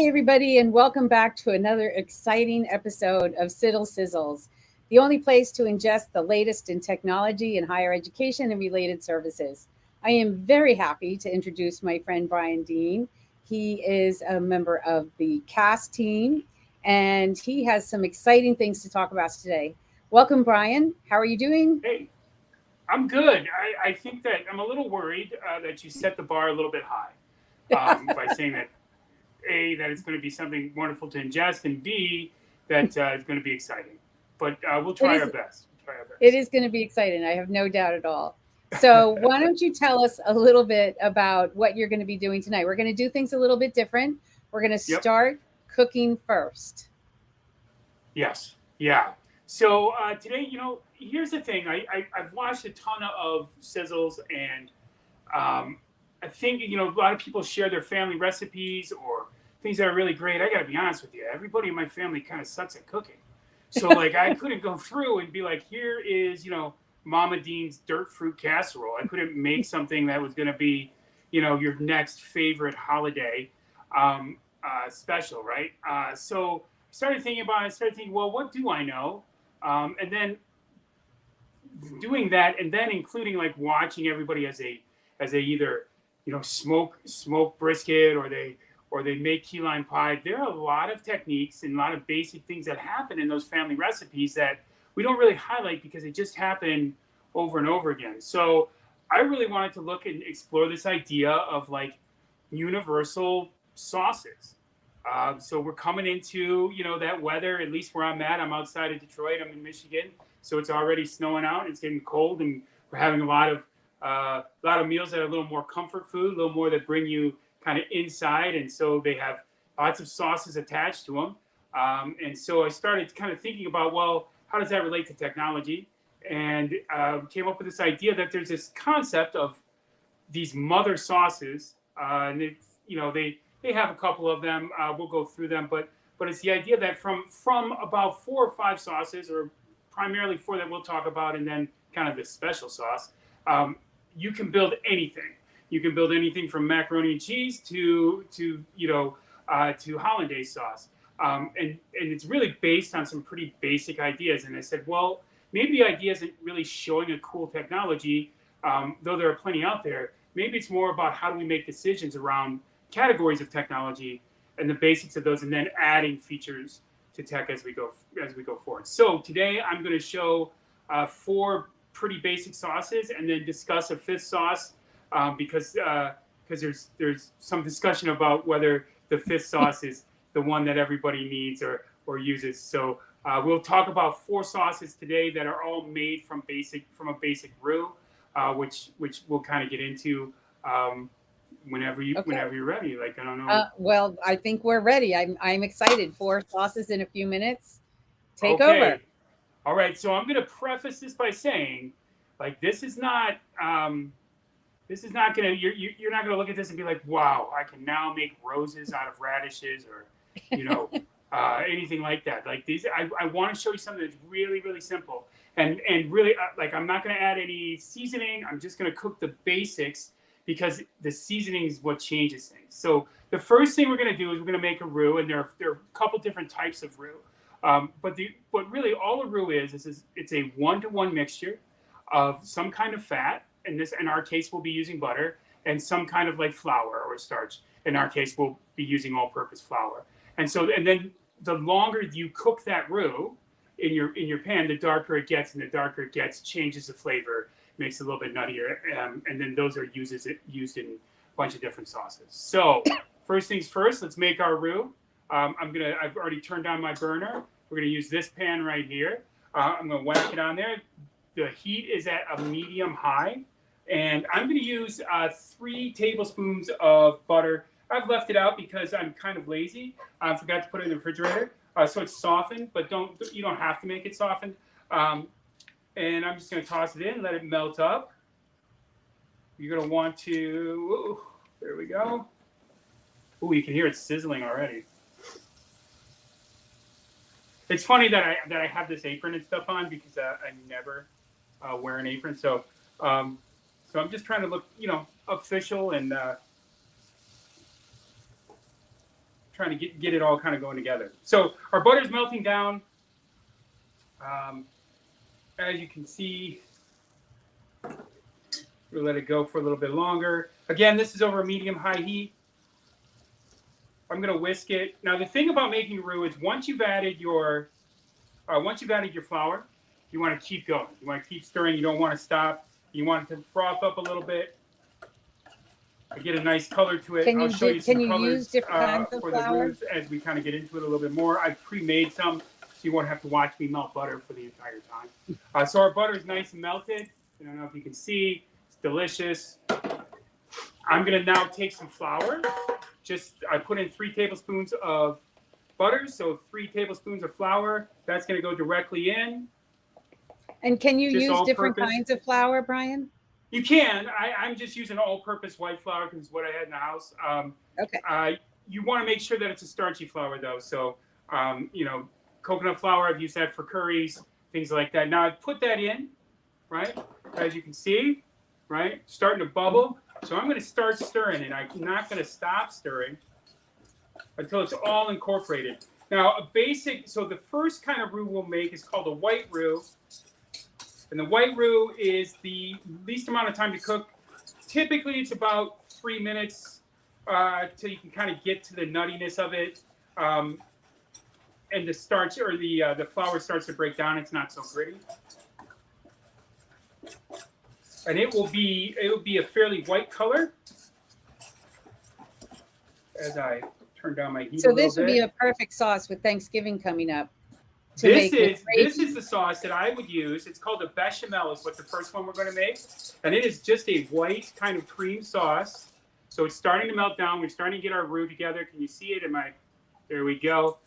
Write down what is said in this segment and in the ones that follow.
everybody, and welcome back to another exciting episode of Cizzles, the only place to ingest the latest in technology and higher education and related services. I am very happy to introduce my friend Bryan Dean. He is a member of the CAST team, and he has some exciting things to talk about today. Welcome, Bryan. How are you doing? Hey, I'm good. I think that I'm a little worried that you set the bar a little bit high by saying that A, that it's going to be something wonderful to ingest, and B, that it's going to be exciting. But we'll It try our is best. We'll try our it best. is going to be exciting. I have no doubt at all. So, why don't you tell us a little bit about what you're going to be doing tonight? We're going to do things a little bit different. We're going to Yep. start cooking first. Yes. Yeah. So today, here's the thing. I've watched a ton of sizzles, and I think, a lot of people share their family recipes or things that are really great. I got to be honest with you. Everybody in my family kind of sucks at cooking. So, like, I couldn't go through and be like, here is, Mama Dean's dirt fruit casserole. I couldn't make something that was going to be, your next favorite holiday special, right? So, started thinking about it, started thinking, well, what do I know? And then doing that, and then including like watching everybody as they either smoke brisket, or they make key lime pie. There are a lot of techniques and a lot of basic things that happen in those family recipes that we don't really highlight because they just happen over and over again. So I really wanted to look and explore this idea of like universal sauces. So we're coming into that weather. At least where I'm at, I'm outside of Detroit. I'm in Michigan, so it's already snowing out. It's getting cold, and we're having a lot of meals that are a little more comfort food, a little more that bring you kind of inside, and so they have lots of sauces attached to them. And so I started kind of thinking about, well, how does that relate to technology? And came up with this idea that there's this concept of these mother sauces, and they have a couple of them. We'll go through them, but it's the idea that from about 4 or 5 sauces, or primarily four that we'll talk about, and then kind of the special sauce, you can build anything. You can build anything from macaroni and cheese to hollandaise sauce, and it's really based on some pretty basic ideas. And I said, well, maybe the idea isn't really showing a cool technology, though there are plenty out there. Maybe it's more about how do we make decisions around categories of technology and the basics of those, and then adding features to tech as we go forward. So today I'm going to show 4 pretty basic sauces, and then discuss a 5th sauce, because there's some discussion about whether the 5th sauce is the one that everybody needs or uses. So we'll talk about 4 sauces today that are all made from a basic roux, which we'll kind of get into Okay. whenever you're ready. Like, I don't know. Well, I think we're ready. I'm excited. Four sauces in a few minutes. Take over. Okay. All right. So I'm going to preface this by saying, like, this is not going to, you're not going to look at this and be like, wow, I can now make roses out of radishes, or you know anything like that. Like, these, I want to show you something that's really, really simple, and really, like, I'm not going to add any seasoning. I'm just going to cook the basics, because the seasoning is what changes things. So the first thing we're going to do is we're going to make a roux, and there are a couple different types of roux. But really all a roux is it's a 1-to-1 mixture of some kind of fat. In our case, we'll be using butter, and some kind of like flour or starch. In our case, we'll be using all-purpose flour. And then the longer you cook that roux in your pan, the darker it gets, and the darker it gets, changes the flavor, makes it a little bit nuttier, and then those are used in a bunch of different sauces. So first things first, let's make our roux. I've already turned on my burner. We're gonna use this pan right here. I'm gonna whack it on there. The heat is at a medium high, and I'm gonna use 3 tablespoons of butter. I've left it out because I'm kind of lazy. I forgot to put it in the refrigerator, so it's softened. But you don't have to make it softened. And I'm just gonna toss it in, let it melt up. You're gonna want to. Ooh, there we go. Ooh, you can hear it sizzling already. It's funny that I have this apron and stuff on, because I never wear an apron. So I'm just trying to look, official, and trying to get it all kind of going together. So our butter's melting down. As you can see, we'll let it go for a little bit longer. Again, this is over a medium-high heat. I'm going to whisk it. Now, the thing about making roux is once you've added your flour, you want to keep going. You want to keep stirring. You don't want to stop. You want it to froth up a little bit. I get a nice color to it. I'll show you some colors use different kinds of for flour? the roux as we kind of get into it a little bit more. I've pre-made some, so you won't have to watch me melt butter for the entire time. So our butter is nice and melted. I don't know if you can see. It's delicious. I'm going to now take some flour. I put in 3 tablespoons of butter, so 3 tablespoons of flour. That's going to go directly in. And can you use different kinds of flour, Bryan? You can. I'm just using all-purpose white flour because it's what I had in the house. Okay. You want to make sure that it's a starchy flour, though. So, coconut flour, I've used that for curries, things like that. Now, I've put that in, right? As you can see, right? Starting to bubble. So I'm going to start stirring, and I'm not going to stop stirring until it's all incorporated. Now, so the first kind of roux we'll make is called a white roux. And the white roux is the least amount of time to cook. Typically, it's about 3 minutes till you can kind of get to the nuttiness of it. And the starch or the flour starts to break down. It's not so gritty. And it will be a fairly white color as I turn down my heat. So this would be a perfect sauce with Thanksgiving coming up. This is the sauce that I would use. It's called a bechamel, is what the first one we're going to make. And it is just a white kind of cream sauce. So it's starting to melt down. We're starting to get our roux together. Can you see it? There we go.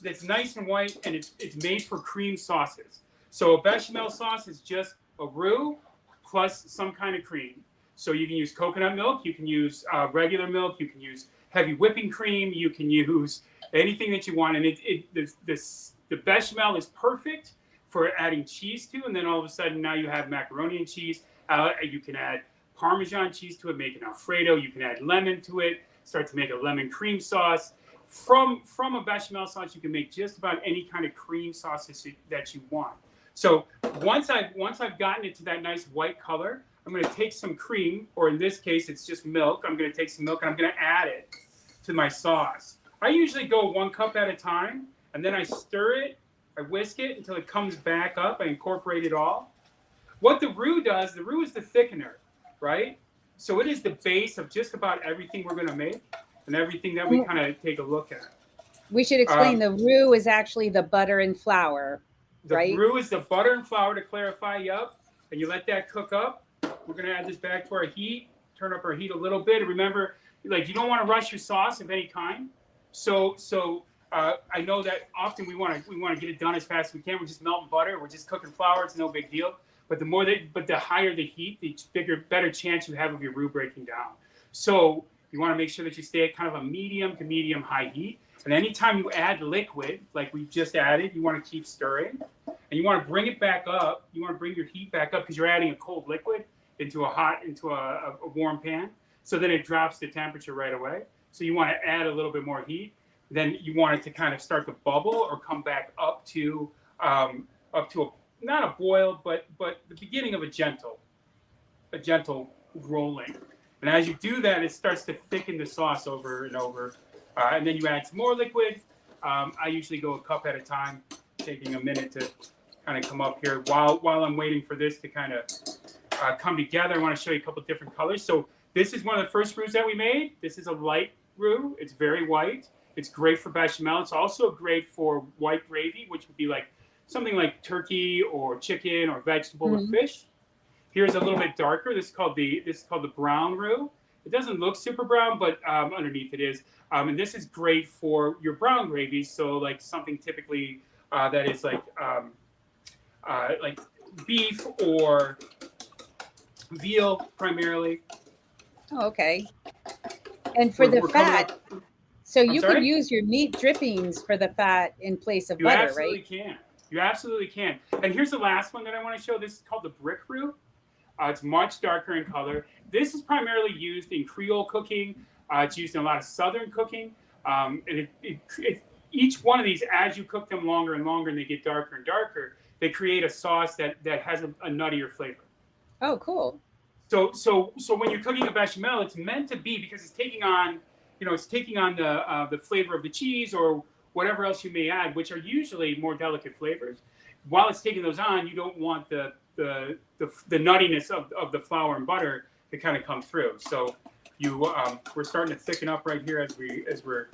It's nice and white, and it's made for cream sauces. So a bechamel sauce is just a roux plus some kind of cream. So you can use coconut milk, you can use regular milk, you can use heavy whipping cream, you can use anything that you want. And the bechamel is perfect for adding cheese to, and then all of a sudden now you have macaroni and cheese. You can add Parmesan cheese to it, make an Alfredo. You can add lemon to it, start to make a lemon cream sauce. From a bechamel sauce, you can make just about any kind of cream sauces that you want. So once I've gotten it to that nice white color, I'm going to take some cream, or in this case, it's just milk. I'm going to take some milk and I'm going to add it to my sauce. I usually go 1 cup at a time, and then I stir it, I whisk it until it comes back up. I incorporate it all. What the roux does, the roux is the thickener, right? So it is the base of just about everything we're going to make and everything that we kind of take a look at. We should explain the roux is actually the butter and flour, right? The roux is the butter and flour, to clarify, yep. And you let that cook up. We're going to add this back to our heat, turn up our heat a little bit. And remember, like, you don't want to rush your sauce of any kind. So I know that often we want to get it done as fast as we can. We're just melting butter. We're just cooking flour. It's no big deal. But the higher the heat, the better chance you have of your roux breaking down. So you want to make sure that you stay at kind of a medium to medium high heat. And anytime you add liquid, like we've just added, you want to keep stirring. And you want to bring it back up. You want to bring your heat back up because you're adding a cold liquid into a warm pan. So then it drops the temperature right away. So you want to add a little bit more heat. Then you want it to kind of start to bubble or come back up to not a boil, but the beginning of a gentle rolling. And as you do that, it starts to thicken the sauce over and over. And then you add some more liquid. I usually go a cup at a time, taking a minute to kind of come up here. While I'm waiting for this to kind of come together, I want to show you a couple of different colors. So this is one of the first roux that we made. This is a light roux. It's very white. It's great for bechamel. It's also great for white gravy, which would be like something like turkey or chicken or vegetable or fish. Here's a little bit darker. This is called the brown roux. It doesn't look super brown, but underneath it is. And this is great for your brown gravies. So like something typically that is like beef or veal primarily. Oh, okay. And for the fat, so you could use your meat drippings for the fat in place of butter, right? You absolutely can. And here's the last one that I want to show. This is called the brick roux. It's much darker in color. This is primarily used in Creole cooking. It's used in a lot of Southern cooking. And each one of these, as you cook them longer and longer and they get darker and darker, they create a sauce that has a nuttier flavor. Oh, cool. So when you're cooking a bechamel, it's meant to be, because it's taking on the flavor of the cheese or whatever else you may add, which are usually more delicate flavors. While it's taking those on, you don't want the nuttiness of the flour and butter to kind of come through. So we're starting to thicken up right here as we're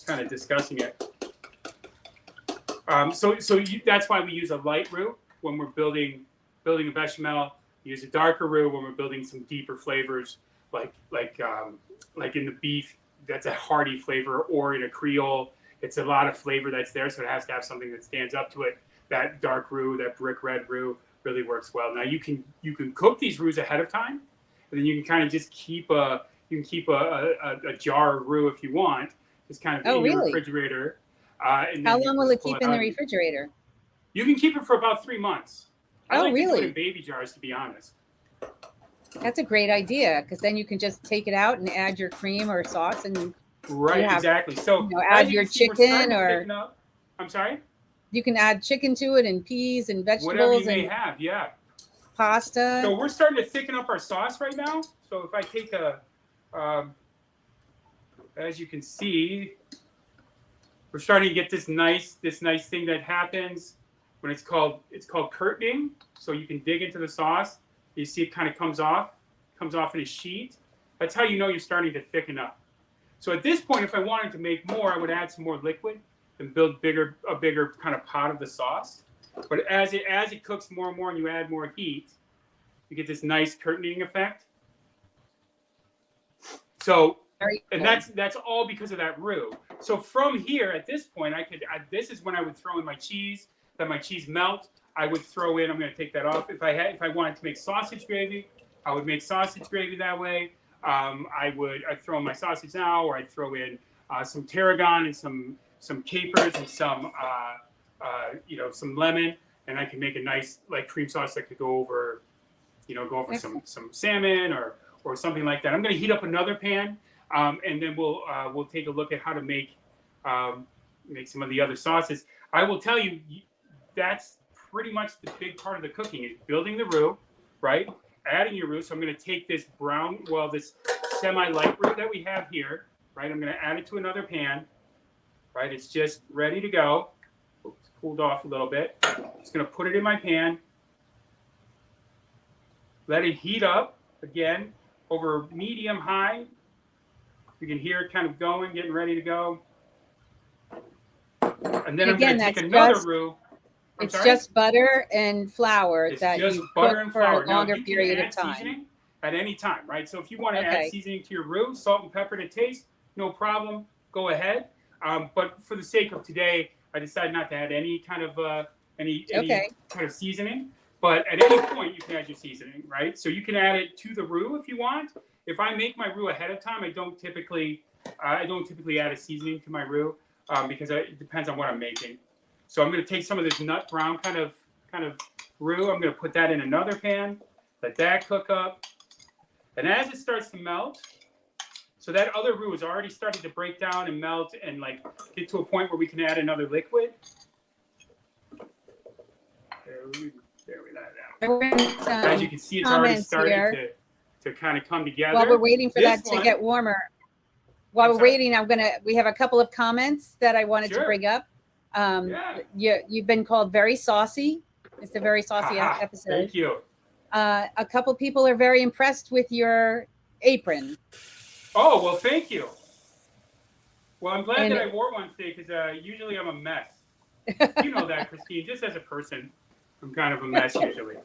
kind of discussing it. That's why we use a light roux when we're building a bechamel. We use a darker roux when we're building some deeper flavors, like in the beef, that's a hearty flavor, or in a Creole, it's a lot of flavor that's there, so it has to have something that stands up to it. That dark roux, that brick red roux, really works well. Now you can cook these roux ahead of time, and then you can kind of just keep a jar of roux if you want, just kind of in your refrigerator. And how long will it keep in the refrigerator? You can keep it for about 3 months. I like to do it in baby jars, to be honest. That's a great idea, because then you can just take it out and add your cream or sauce, and exactly. So add your chicken or I'm sorry. You can add chicken to it and peas and vegetables. Whatever you may have, yeah. Pasta. So we're starting to thicken up our sauce right now. So if I take as you can see, we're starting to get this nice thing that happens when it's called curtaining. So you can dig into the sauce. You see it kind of comes off in a sheet. That's how you know you're starting to thicken up. So at this point, if I wanted to make more, I would add some more liquid and build a bigger kind of pot of the sauce. But as it cooks more and more and you add more heat, you get this nice curtaining effect. So, and that's all because of that roux. So from here, at this point, this is when I would throw in my cheese, let my cheese melt. I would throw in, I'm going to take that off. If I wanted to make sausage gravy, I would make sausage gravy that way. I'd throw in my sausage now, or I'd throw in some tarragon and some capers and some lemon, and I can make a nice cream sauce that could go over some salmon or something like that. I'm going to heat up another pan, and then we'll take a look at how to make some of the other sauces. I will tell you, that's pretty much the big part of the cooking, is building the roux, right? Adding your roux. So I'm going to take this this semi-light roux that we have here, right? I'm going to add it to another pan, right? It's just ready to go. It's cooled off a little bit. Just going to put it in my pan. Let it heat up again over medium high. You can hear it kind of going, getting ready to go. And then I'm going to take another roux. It's just butter and flour that you cook for a longer period of time. Seasoning at any time, right? So if you want to add seasoning to your roux, salt and pepper to taste, no problem. Go ahead. But for the sake of today, I decided not to add any kind of seasoning. But at any point, you can add your seasoning, right? So you can add it to the roux if you want. If I make my roux ahead of time, I don't typically add a seasoning to my roux because it depends on what I'm making. So I'm going to take some of this nut brown kind of roux. I'm going to put that in another pan, let that cook up. And as it starts to melt, so that other roux is already starting to break down and melt and get to a point where we can add another liquid. There we let it out. As you can see, it's already starting to kind of come together. While we're waiting for that to get warmer, we have a couple of comments that I wanted to bring up. You've been called very saucy. It's a very saucy episode. Thank you. A couple people are very impressed with your apron. Oh, well, thank you. Well, I'm glad that I wore one today because usually I'm a mess. You know that, Christine. Just as a person, I'm kind of a mess usually.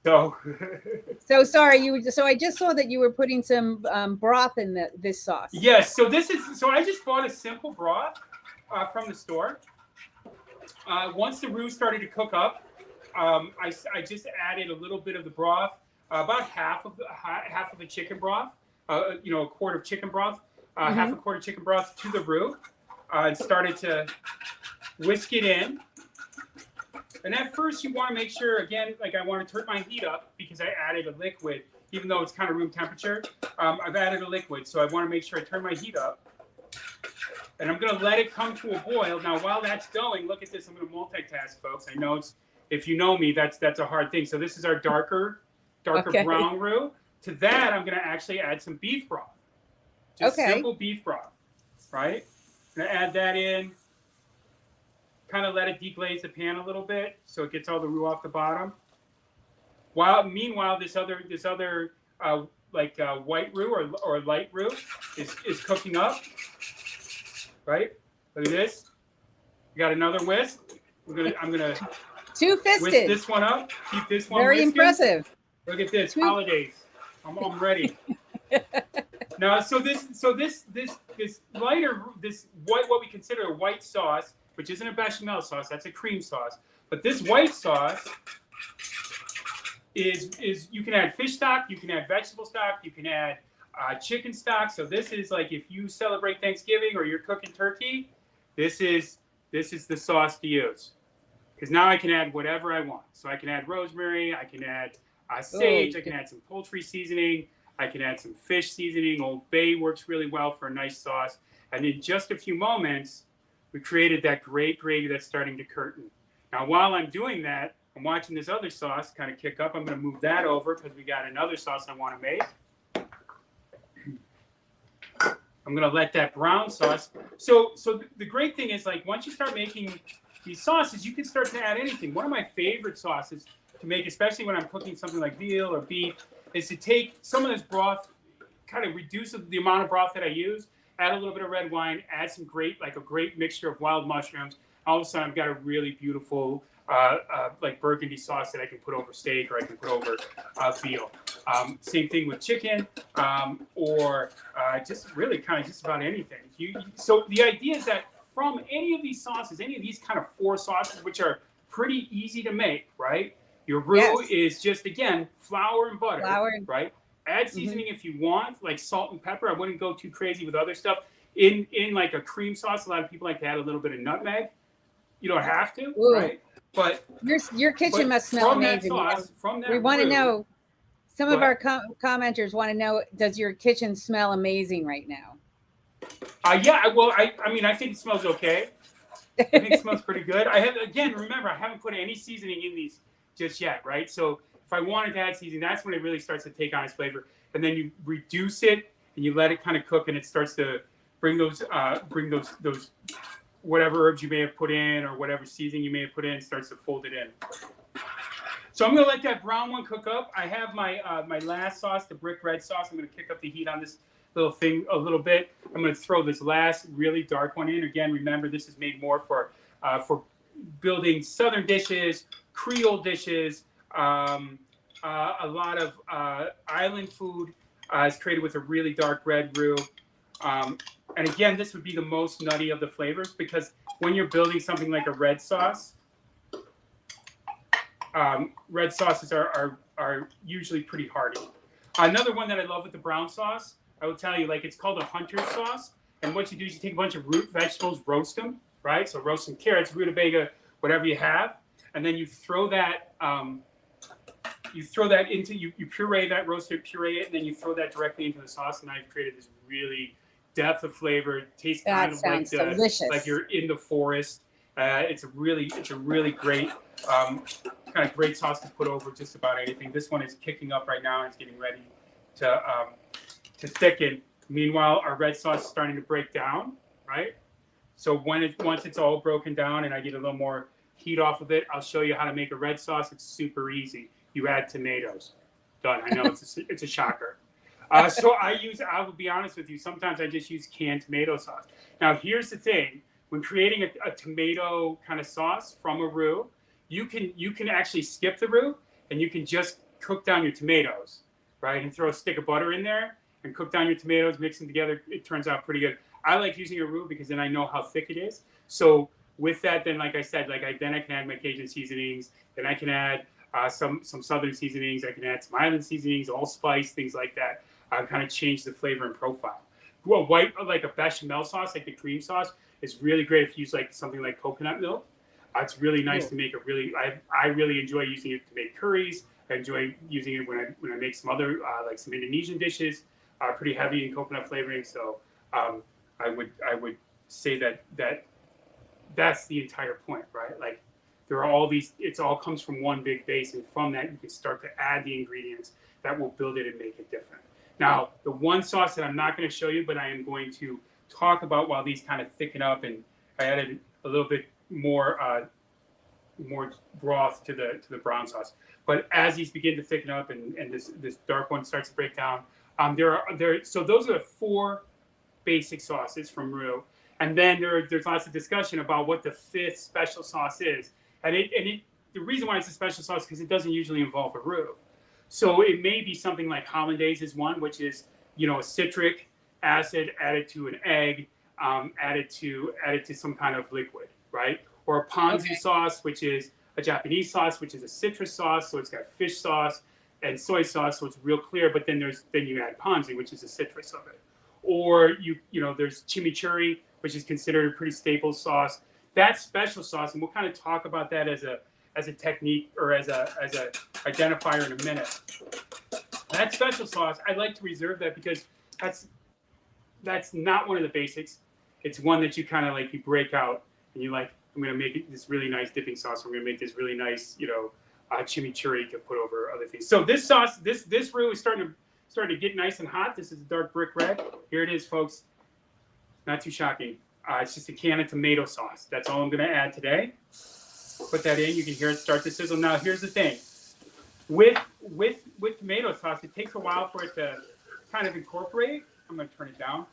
So sorry. So I just saw that you were putting some broth in this sauce. Yes. So I just bought a simple broth from the store. Once the roux started to cook up, I just added a little bit of the broth, about half of the chicken broth, a quart of chicken broth, half a quart of chicken broth to the roux, and started to whisk it in. And at first, you want to make sure, again, I want to turn my heat up because I added a liquid, even though it's kind of room temperature. I've added a liquid, so I want to make sure I turn my heat up. and I'm going to let it come to a boil. Now, while that's going, look at this. I'm going to multitask, folks. I know it's, if you know me, that's a hard thing. So this is our darker brown roux. To that, I'm going to actually add some beef broth. Just simple beef broth, right? I'm going to add that in. Kind of let it deglaze the pan a little bit so it gets all the roux off the bottom. Meanwhile, this other white roux or light roux is cooking up, right? Look at this. We got another whisk. I'm gonna two-fisted. Whisk this one up. Keep this one very whisking. Impressive. Look at this. Holidays. I'm ready. Now, so this lighter, this white, what we consider a white sauce, which isn't a bechamel sauce, that's a cream sauce. But this white sauce is you can add fish stock, you can add vegetable stock, you can add chicken stock. So this is like if you celebrate Thanksgiving or you're cooking turkey, this is the sauce to use. Because now I can add whatever I want. So I can add rosemary, I can add sage, I can add some poultry seasoning, I can add some fish seasoning. Old Bay works really well for a nice sauce. And in just a few moments, we created that great gravy that's starting to curtain. Now, while I'm doing that, I'm watching this other sauce kind of kick up. I'm going to move that over because we got another sauce I want to make. I'm going to let that brown sauce. So the great thing is, like, once you start making these sauces, you can start to add anything. One of my favorite sauces to make, especially when I'm cooking something like veal or beef, is to take some of this broth, kind of reduce the amount of broth that I use, add a little bit of red wine, add some a great mixture of wild mushrooms. All of a sudden, I've got a really beautiful like burgundy sauce that I can put over steak or I can put over veal. Same thing with chicken or just really kind of just about anything. So the idea is that from any of these sauces, any of these kind of 4 sauces, which are pretty easy to make, right? Your roux is just, again, flour and butter, right? Add seasoning if you want, like salt and pepper. I wouldn't go too crazy with other stuff. In like a cream sauce, a lot of people like to add a little bit of nutmeg. You don't have to, right? But your kitchen must smell amazing. We want to know. Some of our commenters want to know: does your kitchen smell amazing right now? Yeah. Well, I mean, I think it smells okay. I think it smells pretty good. Remember, I haven't put any seasoning in these just yet, right? So if I wanted to add seasoning, that's when it really starts to take on its flavor. And then you reduce it and you let it kind of cook, and it starts to bring those whatever herbs you may have put in or whatever seasoning you may have put in, starts to fold it in. So I'm going to let that brown one cook up. I have my my last sauce, the brick red sauce. I'm going to kick up the heat on this little thing a little bit. I'm going to throw this last really dark one in. Again, remember, this is made more for building Southern dishes, Creole dishes, a lot of island food is created with a really dark red roux. And again, this would be the most nutty of the flavors because when you're building something like a red sauce, red sauces are usually pretty hearty. Another one that I love with the brown sauce, I will tell you, like, it's called a hunter's sauce. And what you do is you take a bunch of root vegetables, roast them, right? So roast some carrots, rutabaga, whatever you have, and then you throw that into you puree that, roasted puree it, and then you throw that directly into the sauce. And I've created this really depth of flavor. It tastes kind of like you're in the forest. It's a really great kind of great sauce to put over just about anything. This one is kicking up right now and it's getting ready to thicken. Meanwhile, our red sauce is starting to break down, right? So once it's all broken down and I get a little more heat off of it, I'll show you how to make a red sauce. It's super easy. You add tomatoes. Done. I know it's a shocker. So I will be honest with you, sometimes I just use canned tomato sauce. Now, here's the thing. When creating a tomato kind of sauce from a roux, you can actually skip the roux and you can just cook down your tomatoes, right? And throw a stick of butter in there and cook down your tomatoes, mix them together. It turns out pretty good. I like using a roux because then I know how thick it is. So with that, then, like I said, then I can add my Cajun seasonings. Then I can add some Southern seasonings. I can add some island seasonings, allspice, things like that. Kind of change the flavor and profile. Well, like a bechamel sauce, like the cream sauce, is really great if you use like something like coconut milk. It's really nice to make a really. I really enjoy using it to make curries. I enjoy using it when I make some other like some Indonesian dishes, pretty heavy in coconut flavoring. So I would say that's the entire point, right? Like there are all these, it all comes from one big base, and from that you can start to add the ingredients that will build it and make it different. Now, the one sauce that I'm not going to show you, but I am going to talk about while these kind of thicken up, and I added a little bit more broth to the brown sauce. But as these begin to thicken up and this dark one starts to break down, so those are the 4 basic sauces from roux. And then there's lots of discussion about what the 5th special sauce is. And the reason why it's a special sauce is because it doesn't usually involve a roux. So it may be something like hollandaise is one, which is, a citric acid added to an egg, added to some kind of liquid, right? Or a ponzu sauce, which is a Japanese sauce, which is a citrus sauce. So it's got fish sauce and soy sauce, so it's real clear. But then you add ponzu, which is the citrus of it. Or there's chimichurri, which is considered a pretty staple sauce. That's special sauce, and we'll kind of talk about that as a technique or as a identifier in a minute. That special sauce, I like to reserve that because that's not one of the basics. It's one that you kind of like, you break out and you like, I'm going to make it this really nice dipping sauce. I'm going to make this really nice, chimichurri to put over other things. So this sauce, this roux is starting to get nice and hot. This is a dark brick red. Here it is, folks. Not too shocking. It's just a can of tomato sauce. That's all I'm going to add today. Put that in. You can hear it start to sizzle. Now, here's the thing. With tomato sauce, it takes a while for it to kind of incorporate. I'm going to turn it down.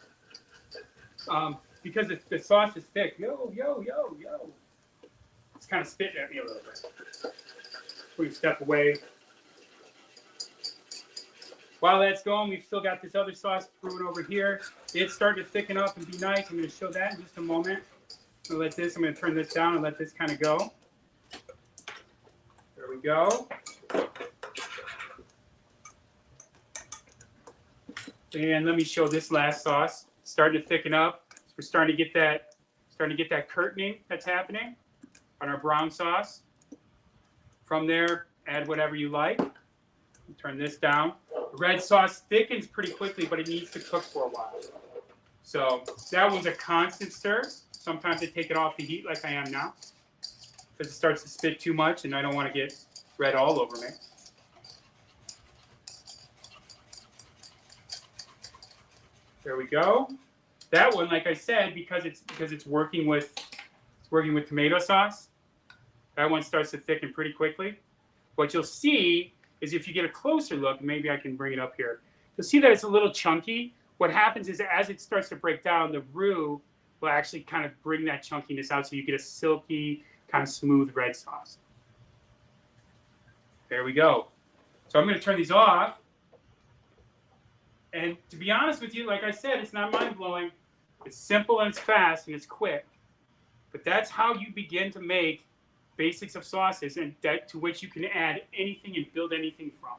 Because the sauce is thick. Yo. It's kind of spitting at me a little bit. We can step away. While that's going, we've still got this other sauce brewing over here. It's starting to thicken up and be nice. I'm going to show that in just a moment. I'm going to turn this down and let this kind of go. There we go. And let me show this last sauce. It's starting to thicken up. So we're starting to get that curtaining that's happening on our brown sauce. From there, add whatever you like. Turn this down. The red sauce thickens pretty quickly, but it needs to cook for a while. So that one's a constant stir. Sometimes I take it off the heat like I am now because it starts to spit too much and I don't want to get red all over me. There we go. That one, like I said, because it's working with tomato sauce, that one starts to thicken pretty quickly. What you'll see is if you get a closer look, maybe I can bring it up here. You'll see that it's a little chunky. What happens is as it starts to break down, the roux will actually kind of bring that chunkiness out so you get a silky, kind of smooth red sauce. There we go. So I'm going to turn these off. And to be honest with you, like I said, it's not mind-blowing. It's simple and it's fast and it's quick. But that's how you begin to make basics of sauces, and that to which you can add anything and build anything from.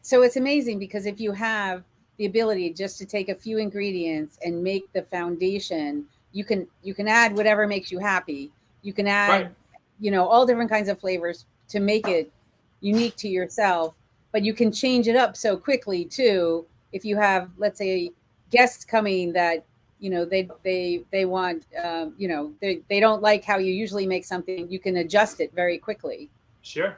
So it's amazing because if you have the ability just to take a few ingredients and make the foundation, you can add whatever makes you happy. You can add, all different kinds of flavors to make it unique to yourself, but you can change it up so quickly too. If you have, let's say, guests coming that they want, they don't like how you usually make something, you can adjust it very quickly. Sure.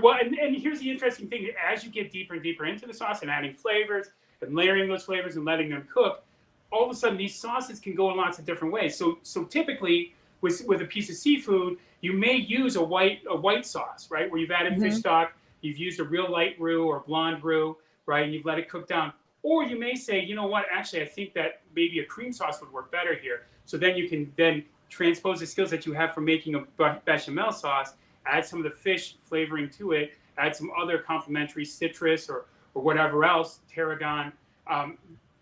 Well, and here's the interesting thing. As you get deeper and deeper into the sauce and adding flavors and layering those flavors and letting them cook, all of a sudden these sauces can go in lots of different ways. So typically with a piece of seafood, you may use a white sauce, right? Where you've added fish stock, you've used a real light roux or blonde roux, right? And you've let it cook down. Or you may say, you know what, actually, I think that maybe a cream sauce would work better here. So then you can then transpose the skills that you have for making a bechamel sauce, add some of the fish flavoring to it, add some other complementary citrus or whatever else, tarragon.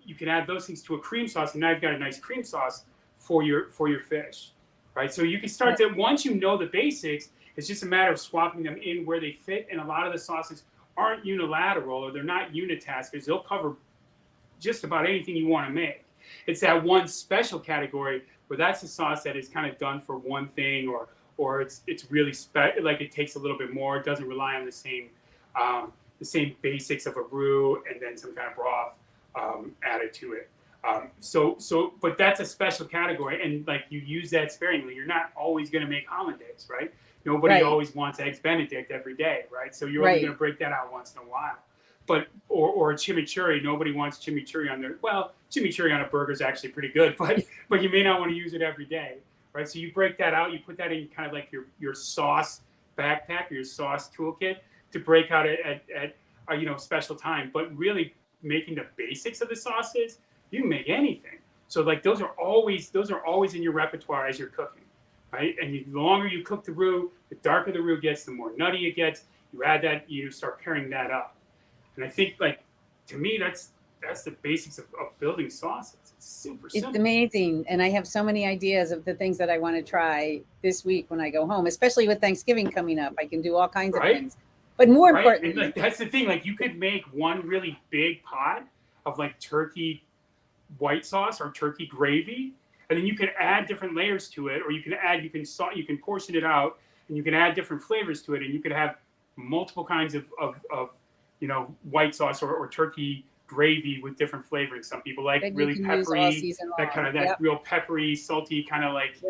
You can add those things to a cream sauce, and now you've got a nice cream sauce for your fish, right? So you can start to, once you know the basics, it's just a matter of swapping them in where they fit. And a lot of the sauces aren't unilateral or they're not unitaskers. They'll cover just about anything you want to make. It's that one special category where that's a sauce that is kind of done for one thing, or it's really like it takes a little bit more. It doesn't rely on the same basics of a roux and then some kind of broth added to it. But that's a special category, and like you use that sparingly. You're not always going to make hollandaise, right? Nobody Right. always wants eggs Benedict every day, right? So you're only Right. going to break that out once in a while. But or a chimichurri, nobody wants chimichurri on their. Well, chimichurri on a burger is actually pretty good, but you may not want to use it every day, right? So you break that out, you put that in kind of like your sauce backpack, your sauce toolkit to break out at special time. But really making the basics of the sauces, you can make anything. So like those are always in your repertoire as you're cooking, right? And the longer you cook the roux, the darker the roux gets, the more nutty it gets. You add that, you start pairing that up. And I think, like, to me, that's the basics of building sauces. It's super simple. It's amazing. And I have so many ideas of the things that I want to try this week when I go home, especially with Thanksgiving coming up. I can do all kinds of things. But more importantly, and like, that's the thing. Like, you could make one really big pot of like turkey white sauce or turkey gravy, and then you can add different layers to it, or you can portion it out, and you can add different flavors to it, and you could have multiple kinds of white sauce or turkey gravy with different flavorings. Some people like really peppery, that real peppery, salty kind of like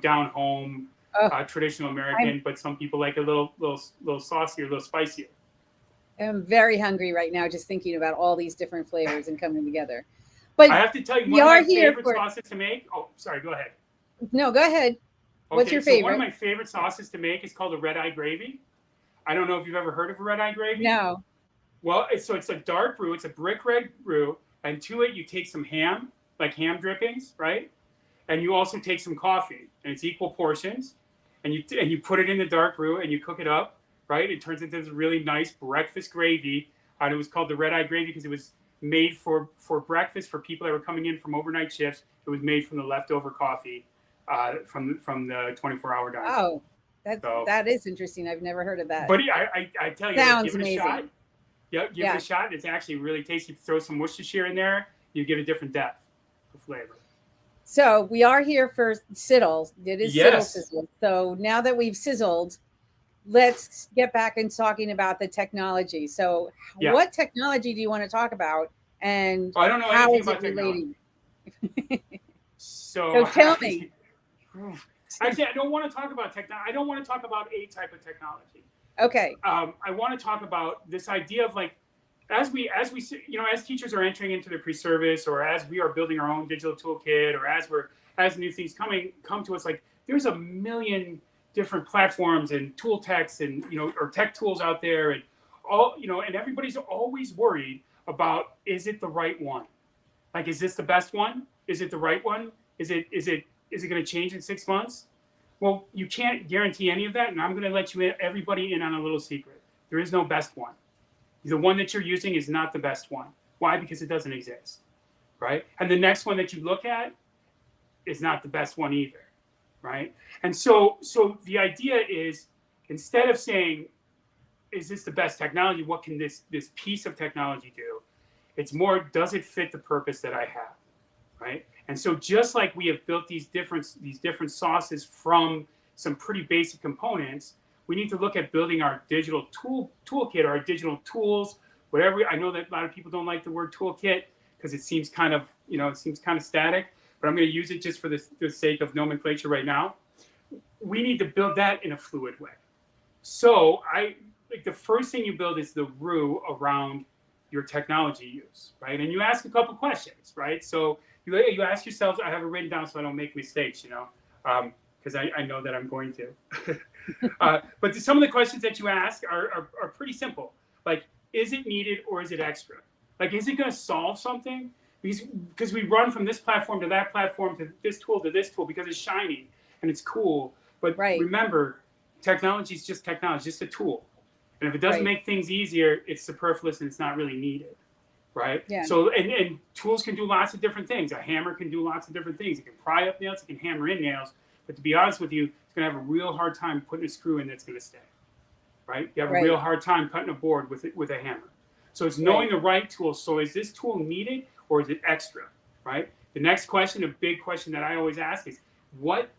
down home traditional American. But some people like a little saucier, a little spicier. I'm very hungry right now just thinking about all these different flavors and coming together. But I have to tell you, one of my favorite sauces to make. Oh, sorry, go ahead. No, go ahead. Okay, what's your favorite? One of my favorite sauces to make is called a red eye gravy. I don't know if you've ever heard of a red eye gravy. No. Well, it's a dark roux. It's a brick red roux, and to it you take some ham, like ham drippings, right? And you also take some coffee, and it's equal portions, and you put it in the dark roux and you cook it up, right? It turns into this really nice breakfast gravy, and it was called the red eye gravy because it was made for breakfast for people that were coming in from overnight shifts. It was made from the leftover coffee from the 24-hour dining. Oh, that is interesting. I've never heard of that. But I tell you, sounds give it amazing. A shot. Yep, give it a shot. It's actually really tasty. Throw some Worcestershire in there, you get a different depth of flavor. So we are here for CIDDL. It is CIZZLE. So now that we've sizzled, let's get back and talking about the technology. So what technology do you want to talk about? And I don't know how anything is about it relating? So tell me. Actually, I don't want to talk about technology. I don't want to talk about a type of technology. Okay. I want to talk about this idea of like, as teachers are entering into the pre-service, or as we are building our own digital toolkit, or as new things come to us, like there's a million different platforms and tool techs and or tech tools out there, and and everybody's always worried about, is it the right one? Like, is this the best one? Is it the right one? Is it going to change in 6 months? Well, you can't guarantee any of that, and I'm going to let everybody in on a little secret. There is no best one. The one that you're using is not the best one. Why? Because it doesn't exist, right? And the next one that you look at is not the best one either, right? And so the idea is, instead of saying, is this the best technology? What can this piece of technology do? It's more, does it fit the purpose that I have, right? And so just like we have built these different sauces from some pretty basic components, we need to look at building our digital toolkit, our digital tools, whatever. I know that a lot of people don't like the word toolkit because it seems kind of static, but I'm going to use it just for the sake of nomenclature right now. We need to build that in a fluid way. So the first thing you build is the roux around your technology use, right? And you ask a couple questions, right? So you ask yourselves, I have it written down so I don't make mistakes, because I know that I'm going to. But some of the questions that you ask are pretty simple. Like, is it needed or is it extra? Like, is it going to solve something? Because we run from this platform to that platform to this tool because it's shiny and it's cool. But remember, technology is just technology, just a tool. And if it doesn't make things easier, it's superfluous and it's not really needed, right? Yeah. So and tools can do lots of different things. A hammer can do lots of different things. It can pry up nails, it can hammer in nails. But to be honest with you, it's going to have a real hard time putting a screw in that's going to stay, right? You have a real hard time cutting a board with a hammer. So it's knowing the right tool. So is this tool needed or is it extra, right? The next question, a big question that I always ask is, what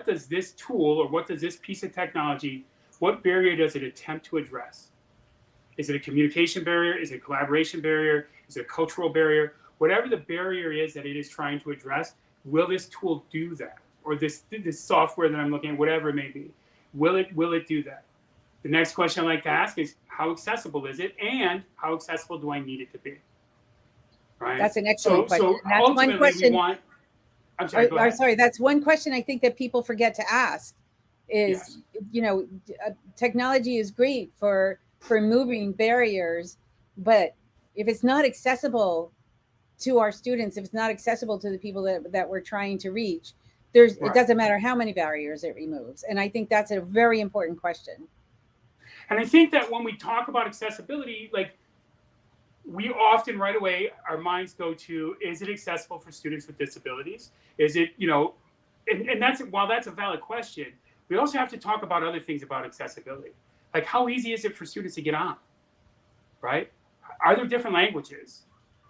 does this tool or what does this piece of technology, what barrier does it attempt to address? Is it a communication barrier? Is it a collaboration barrier? Is it a cultural barrier? whatever the barrier is that it is trying to address, will this tool do that? Or this software that I'm looking at, whatever it may be, will it do that? The next question I like to ask is, how accessible is it, and how accessible do I need it to be? Right. That's an excellent question. So That's one ultimately, question. we want. I'm sorry. Go ahead. Sorry, that's one question I think that people forget to ask. Is Yes. Technology is great for removing barriers, but if it's not accessible to our students, if it's not accessible to the people that we're trying to reach, it Right. doesn't matter how many barriers it removes. And I think that's a very important question. And I think that when we talk about accessibility, like, we often right away, our minds go to, is it accessible for students with disabilities? Is it, and that's, while that's a valid question, we also have to talk about other things about accessibility. Like, how easy is it for students to get on, right? Are there different languages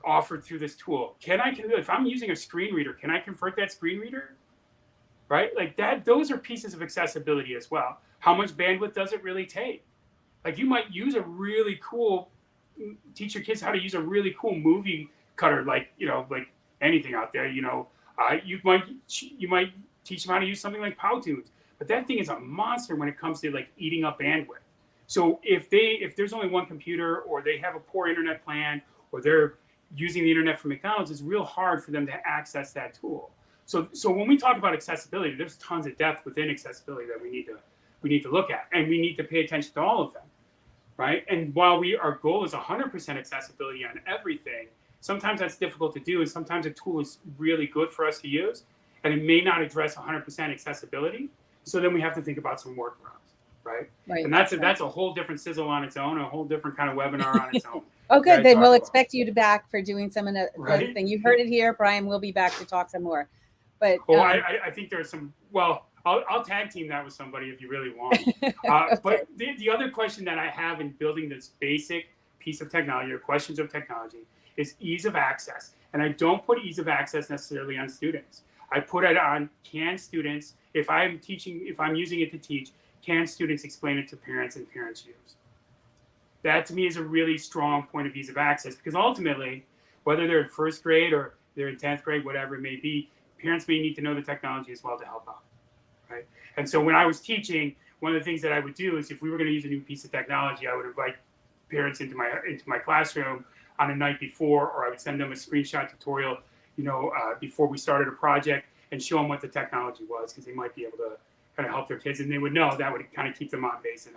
offered through this tool? If I'm using a screen reader, can I convert that screen reader? Right? Like that, those are pieces of accessibility as well. How much bandwidth does it really take? Like, you might use a really cool, teach your kids how to use a really cool movie cutter, like anything out there. You might teach them how to use something like Powtoons, but that thing is a monster when it comes to like eating up bandwidth. So if there's only one computer, or they have a poor internet plan, or they're using the internet from McDonald's, it's real hard for them to access that tool. So when we talk about accessibility, there's tons of depth within accessibility that we need to look at, and we need to pay attention to all of them, right? And while our goal is 100% accessibility on everything, sometimes that's difficult to do, and sometimes a tool is really good for us to use, and it may not address 100% accessibility. So then we have to think about some workarounds, right? And that's a whole different sizzle on its own, a whole different kind of webinar on its own. Oh, good. Then we'll expect you back for doing some of the thing. You've heard it here. Bryan will be back to talk some more. But I think there's some. Well, I'll tag team that with somebody if you really want. Okay. But the other question that I have in building this basic piece of technology, or questions of technology, is ease of access. And I don't put ease of access necessarily on students. I put it on, can students, if I'm using it to teach, can students explain it to parents and parents use? That to me is a really strong point of ease of access, because ultimately, whether they're in first grade or they're in 10th grade, whatever it may be, parents may need to know the technology as well to help out, right? And so when I was teaching, one of the things that I would do is, if we were going to use a new piece of technology, I would invite parents into my classroom on a night before, or I would send them a screenshot tutorial, before we started a project, and show them what the technology was, because they might be able to kind of help their kids, and they would know that would kind of keep them on pace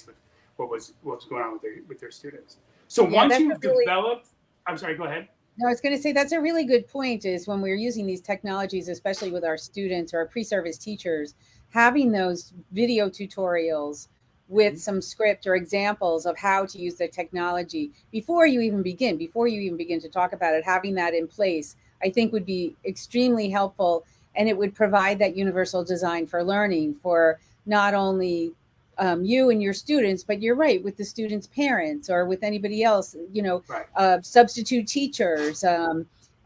with what's going on with their students. So once you've developed, I'm sorry, go ahead. No, I was going to say that's a really good point, is when we're using these technologies, especially with our students or our pre-service teachers, having those video tutorials with some script or examples of how to use the technology before you even begin to talk about it, having that in place, I think would be extremely helpful. And it would provide that universal design for learning for not only you and your students, but you're right, with the students' parents or with anybody else, substitute teachers,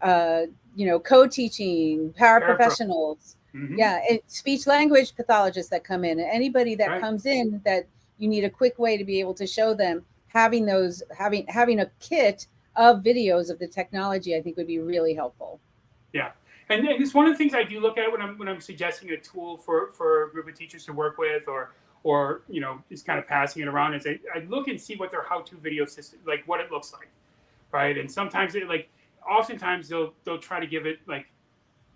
co-teaching, paraprofessionals, and speech language pathologists that come in, anybody that comes in that you need a quick way to be able to show them, having a kit of videos of the technology, I think would be really helpful. Yeah. And it's one of the things I do look at when I'm suggesting a tool for a group of teachers to work with, or just kind of passing it around, is I look and see what their how-to video system, like what it looks like, right? And sometimes oftentimes they'll try to give it like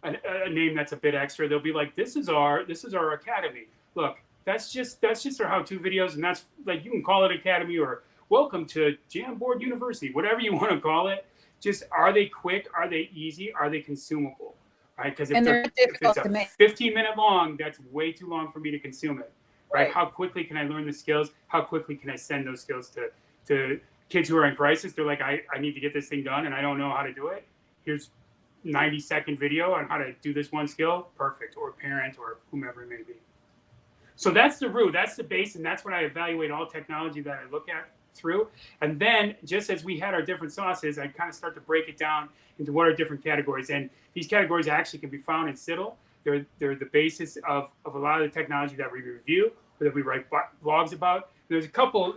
a name that's a bit extra. They'll be like, this is our academy. Look, that's just our how-to videos, and that's like, you can call it academy or welcome to Jamboard University, whatever you want to call it. Just, are they quick? Are they easy? Are they consumable? Right? Because if it's a 15-minute long, that's way too long for me to consume it. Right? How quickly can I learn the skills? How quickly can I send those skills to kids who are in crisis? They're like, I need to get this thing done and I don't know how to do it. Here's 90-second video on how to do this one skill. Perfect. Or parent or whomever it may be. So that's the root, that's the base, and that's what I evaluate all technology that I look at through. And then, just as we had our different sauces, I kind of start to break it down into what are different categories. And these categories actually can be found in CIDDL. They're the basis of a lot of the technology that we review or that we write blogs about. There's a couple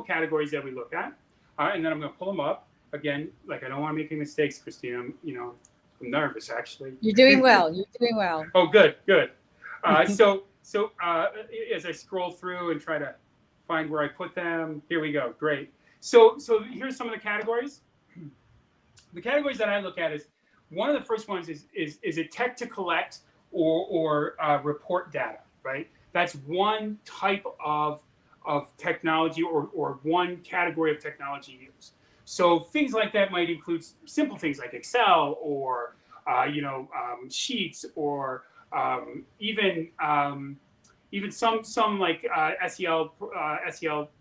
categories that we look at, and then I'm going to pull them up. again, like I don't want to make any mistakes, Christine. I'm nervous actually. You're doing well. You're doing well. Oh, good. So as I scroll through and try to find where I put them, here we go. Great. So here's some of the categories. The categories that I look at is one of the first ones is it tech to collect or report data, right? That's one type of technology or one category of technology use. So things like that might include simple things like Excel or sheets or even some like SEL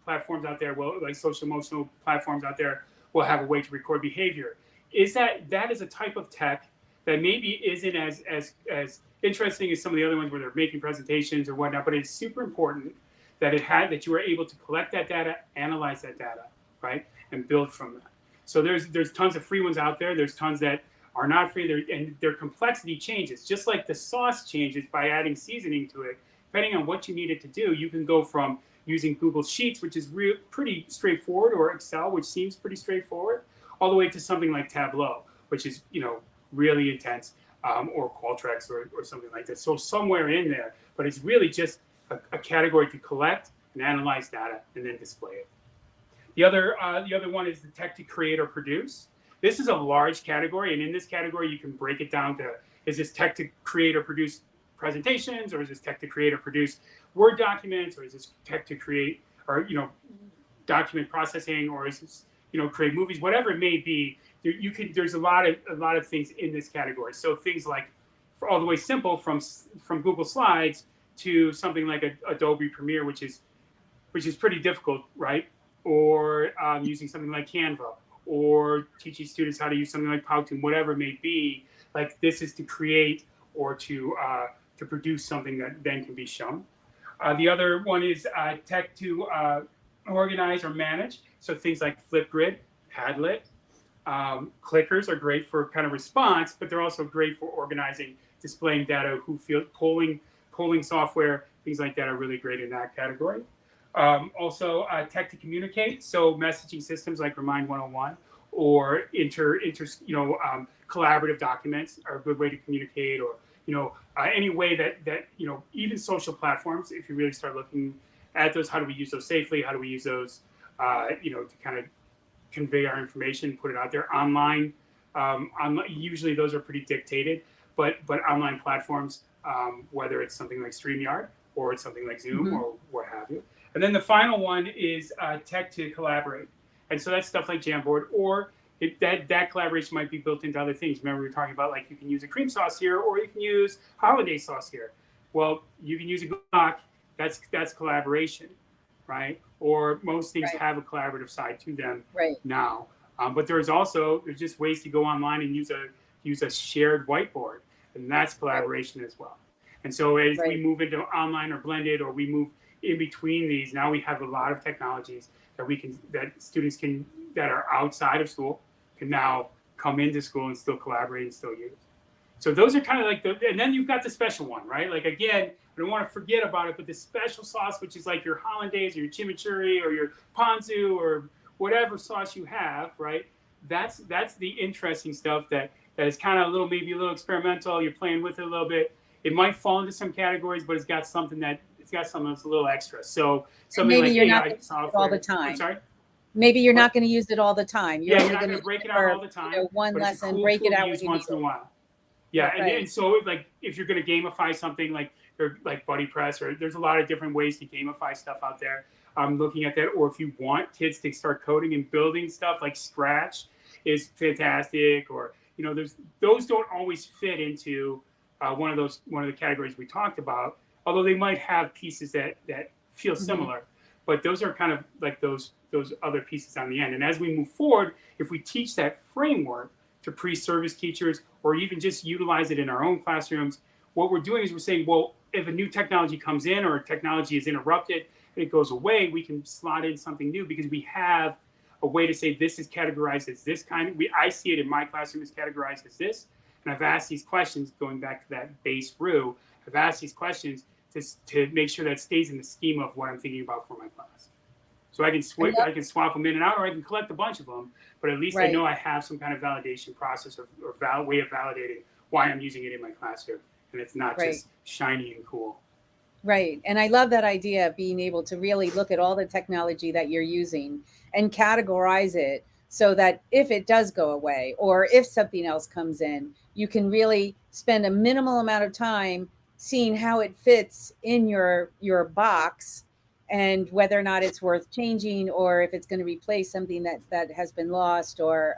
platforms out there, like social emotional platforms out there, will have a way to record behavior. That is a type of tech that maybe isn't as interesting as some of the other ones where they're making presentations or whatnot, but it's super important that you are able to collect that data, analyze that data, right, and build from that. So there's tons of free ones out there. There's tons that are not free, and their complexity changes. Just like the sauce changes by adding seasoning to it, depending on what you need it to do, you can go from using Google Sheets, which is pretty straightforward, or Excel, which seems pretty straightforward, all the way to something like Tableau, which is really intense, or Qualtrics or something like that. So somewhere in there, but it's really just a category to collect and analyze data and then display it. The other one is the tech to create or produce. This is a large category, and in this category, you can break it down to: is this tech to create or produce presentations, or is this tech to create or produce Word documents, or is this tech to create or document processing, or is this create movies? Whatever it may be, there's a lot of things in this category. So things like, all the way simple from Google Slides to something like Adobe Premiere, which is pretty difficult, right? Or using something like Canva, or teaching students how to use something like Powtoon, whatever it may be. Like, this is to create or to produce something that then can be shown. The other one is tech to organize or manage. So things like Flipgrid, Padlet, clickers are great for kind of response, but they're also great for organizing, displaying data, polling software, things like that are really great in that category. Also, tech to communicate. So messaging systems like Remind 101 or collaborative documents are a good way to communicate, or any way that even social platforms, if you really start looking at those, how do we use those safely? How do we use those to kind of convey our information, put it out there online? Usually those are pretty dictated, but online platforms, whether it's something like StreamYard or it's something like Zoom or what have you. And then the final one is tech to collaborate. And so that's stuff like Jamboard, or that collaboration might be built into other things. Remember, we were talking about, like, you can use a cream sauce here, or you can use hollandaise sauce here. Well, you can use a Glock. That's collaboration, right? Or most things have a collaborative side to them now. But there's just ways to go online and use a shared whiteboard, and that's collaboration as well. And so as we move into online or blended, or we move in between these, now we have a lot of technologies that students that are outside of school can now come into school and still collaborate and still use. So those are kind of like and then you've got the special one, right? Like, again, I don't want to forget about it, but the special sauce, which is like your hollandaise or your chimichurri or your ponzu or whatever sauce you have, right? That's the interesting stuff that is kind of maybe a little experimental. You're playing with it a little bit. It might fall into some categories, but it's got something that's a little extra. So something maybe like you're AI not going to use software. it all the time. I'm sorry? Maybe you're not going to use it all the time. You're not going to break it out all the time. One lesson, cool break it out once in a while. Yeah, and so, like, if you're going to gamify something like Buddy Press, or there's a lot of different ways to gamify stuff out there. I'm looking at that. Or if you want kids to start coding and building stuff, like Scratch is fantastic. Or those don't always fit into one of the categories we talked about. Although they might have pieces that feel similar, but those are kind of like those other pieces on the end. And as we move forward, if we teach that framework to pre-service teachers, or even just utilize it in our own classrooms, what we're doing is we're saying, well, if a new technology comes in or technology is interrupted and it goes away, we can slot in something new because we have a way to say this is categorized as this kind. I see it in my classroom as categorized as this. And I've asked these questions, going back to that base roux, I've asked these questions to make sure that stays in the scheme of what I'm thinking about for my class. So I can swap them in and out, or I can collect a bunch of them. But at least I know I have some kind of validation process or way of validating why I'm using it in my classroom, and it's not just shiny and cool. Right. And I love that idea of being able to really look at all the technology that you're using and categorize it so that if it does go away or if something else comes in, you can really spend a minimal amount of time seeing how it fits in your box and whether or not it's worth changing or if it's going to replace something that has been lost or,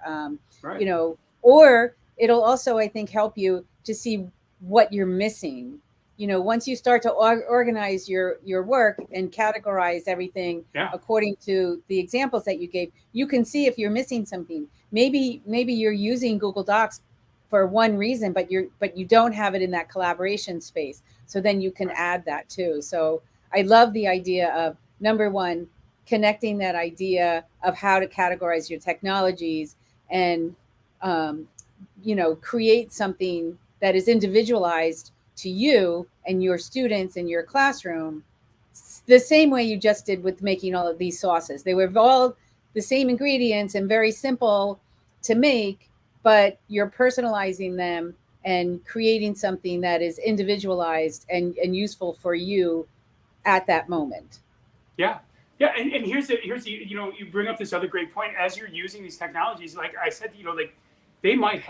you know, or it'll also, I think, help you to see what you're missing. You know, once you start to organize your work and categorize everything according to the examples that you gave, you can see if you're missing something. Maybe you're using Google Docs for one reason, but you don't have it in that collaboration space. So then you can add that too. So I love the idea of, number one, connecting that idea of how to categorize your technologies and you know, create something that is individualized to you and your students in your classroom, the same way you just did with making all of these sauces. They were all the same ingredients and very simple to make, but you're personalizing them and creating something that is individualized and useful for you at that moment. Yeah. Yeah. And here's the, you know, you bring up this other great point. As you're using these technologies, like I said, you know, like they might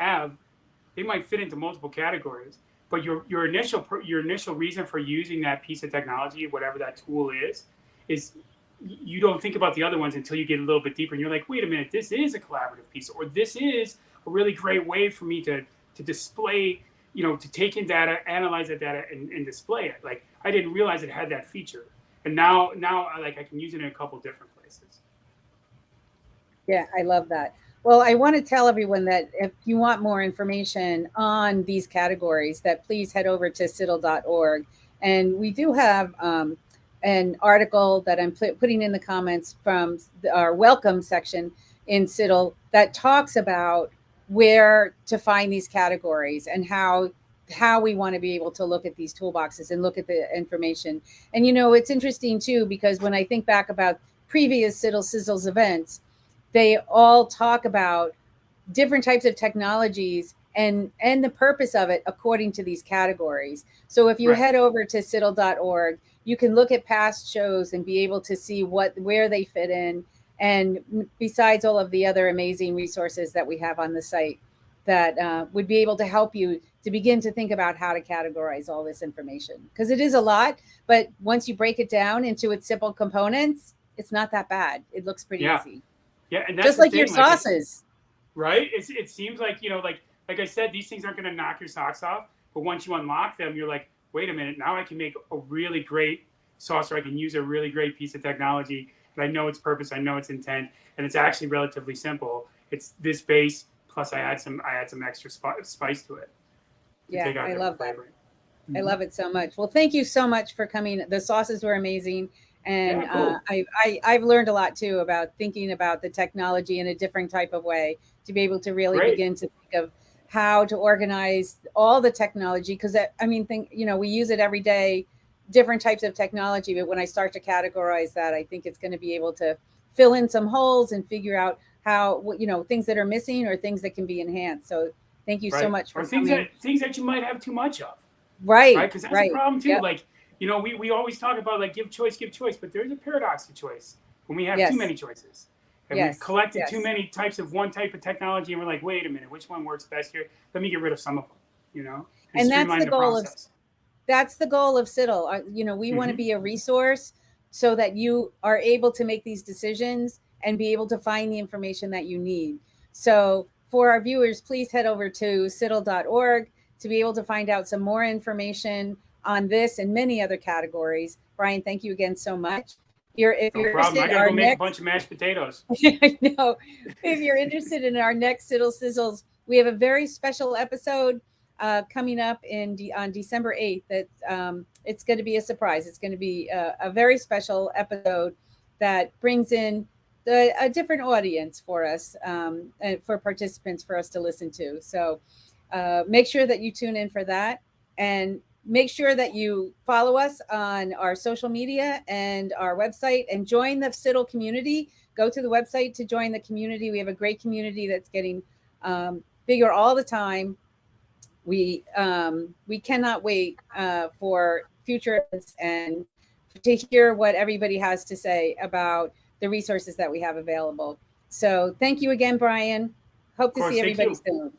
fit into multiple categories, but your initial reason for using that piece of technology, whatever that tool is you don't think about the other ones until you get a little bit deeper and you're like, wait a minute, this is a collaborative piece, or this is a really great way for me to display, you know, to take in data, analyze that data and display it. Like I didn't realize it had that feature. And now I can use it in a couple different places. Yeah, I love that. Well, I want to tell everyone that if you want more information on these categories, that please head over to CIDDL.org. And we do have an article that I'm putting in the comments from our welcome section in CIDDL that talks about where to find these categories and how we want to be able to look at these toolboxes and look at the information. And, you know, it's interesting, too, because when I think back about previous CIDDL Cizzles events, they all talk about different types of technologies and the purpose of it according to these categories. So if you head over to CIDDL.org, you can look at past shows and be able to see where they fit in. And besides all of the other amazing resources that we have on the site that would be able to help you to begin to think about how to categorize all this information. Because it is a lot, but once you break it down into its simple components, it's not that bad. It looks pretty easy. Yeah, and that's just like your sauces, right? It seems like, you know, like I said, these things aren't going to knock your socks off, but once you unlock them, you're like, wait a minute, now I can make a really great sauce, or I can use a really great piece of technology, and I know its purpose, I know its intent, and it's actually relatively simple. It's this base plus I add some extra spice to it. Yeah, I love that. I love it so much. Well, thank you so much for coming. The sauces were amazing. And cool. I've learned a lot, too, about thinking about the technology in a different type of way to be able to really begin to think of how to organize all the technology. Because, I mean, you know, we use it every day, different types of technology. But when I start to categorize that, I think it's going to be able to fill in some holes and figure out how, you know, things that are missing or things that can be enhanced. So thank you so much for coming. Things that you might have too much of. Right. Because that's a problem, too. Yep. Like, you know, we always talk about like give choice, but there's a paradox to choice when we have too many choices. And we've collected too many types of one type of technology, and we're like, wait a minute, which one works best here? Let me get rid of some of them, you know? And that's the goal of CIDDL. You know, we want to be a resource so that you are able to make these decisions and be able to find the information that you need. So for our viewers, please head over to CIDDL.org to be able to find out some more information on this and many other categories. Bryan, thank you again so much. If you're interested, I gotta go make a bunch of mashed potatoes. I know. If you're interested in our next CIDDL Cizzles, we have a very special episode coming up on December 8th. That it's going to be a surprise. It's going to be a very special episode that brings in a different audience for us and for participants for us to listen to. So make sure that you tune in for that. And make sure that you follow us on our social media and our website, and join the CIDDL community. Go to the website to join the community. We have a great community that's getting bigger all the time. We cannot wait for future events and to hear what everybody has to say about the resources that we have available. So thank you again, Bryan. Hope to see everybody soon.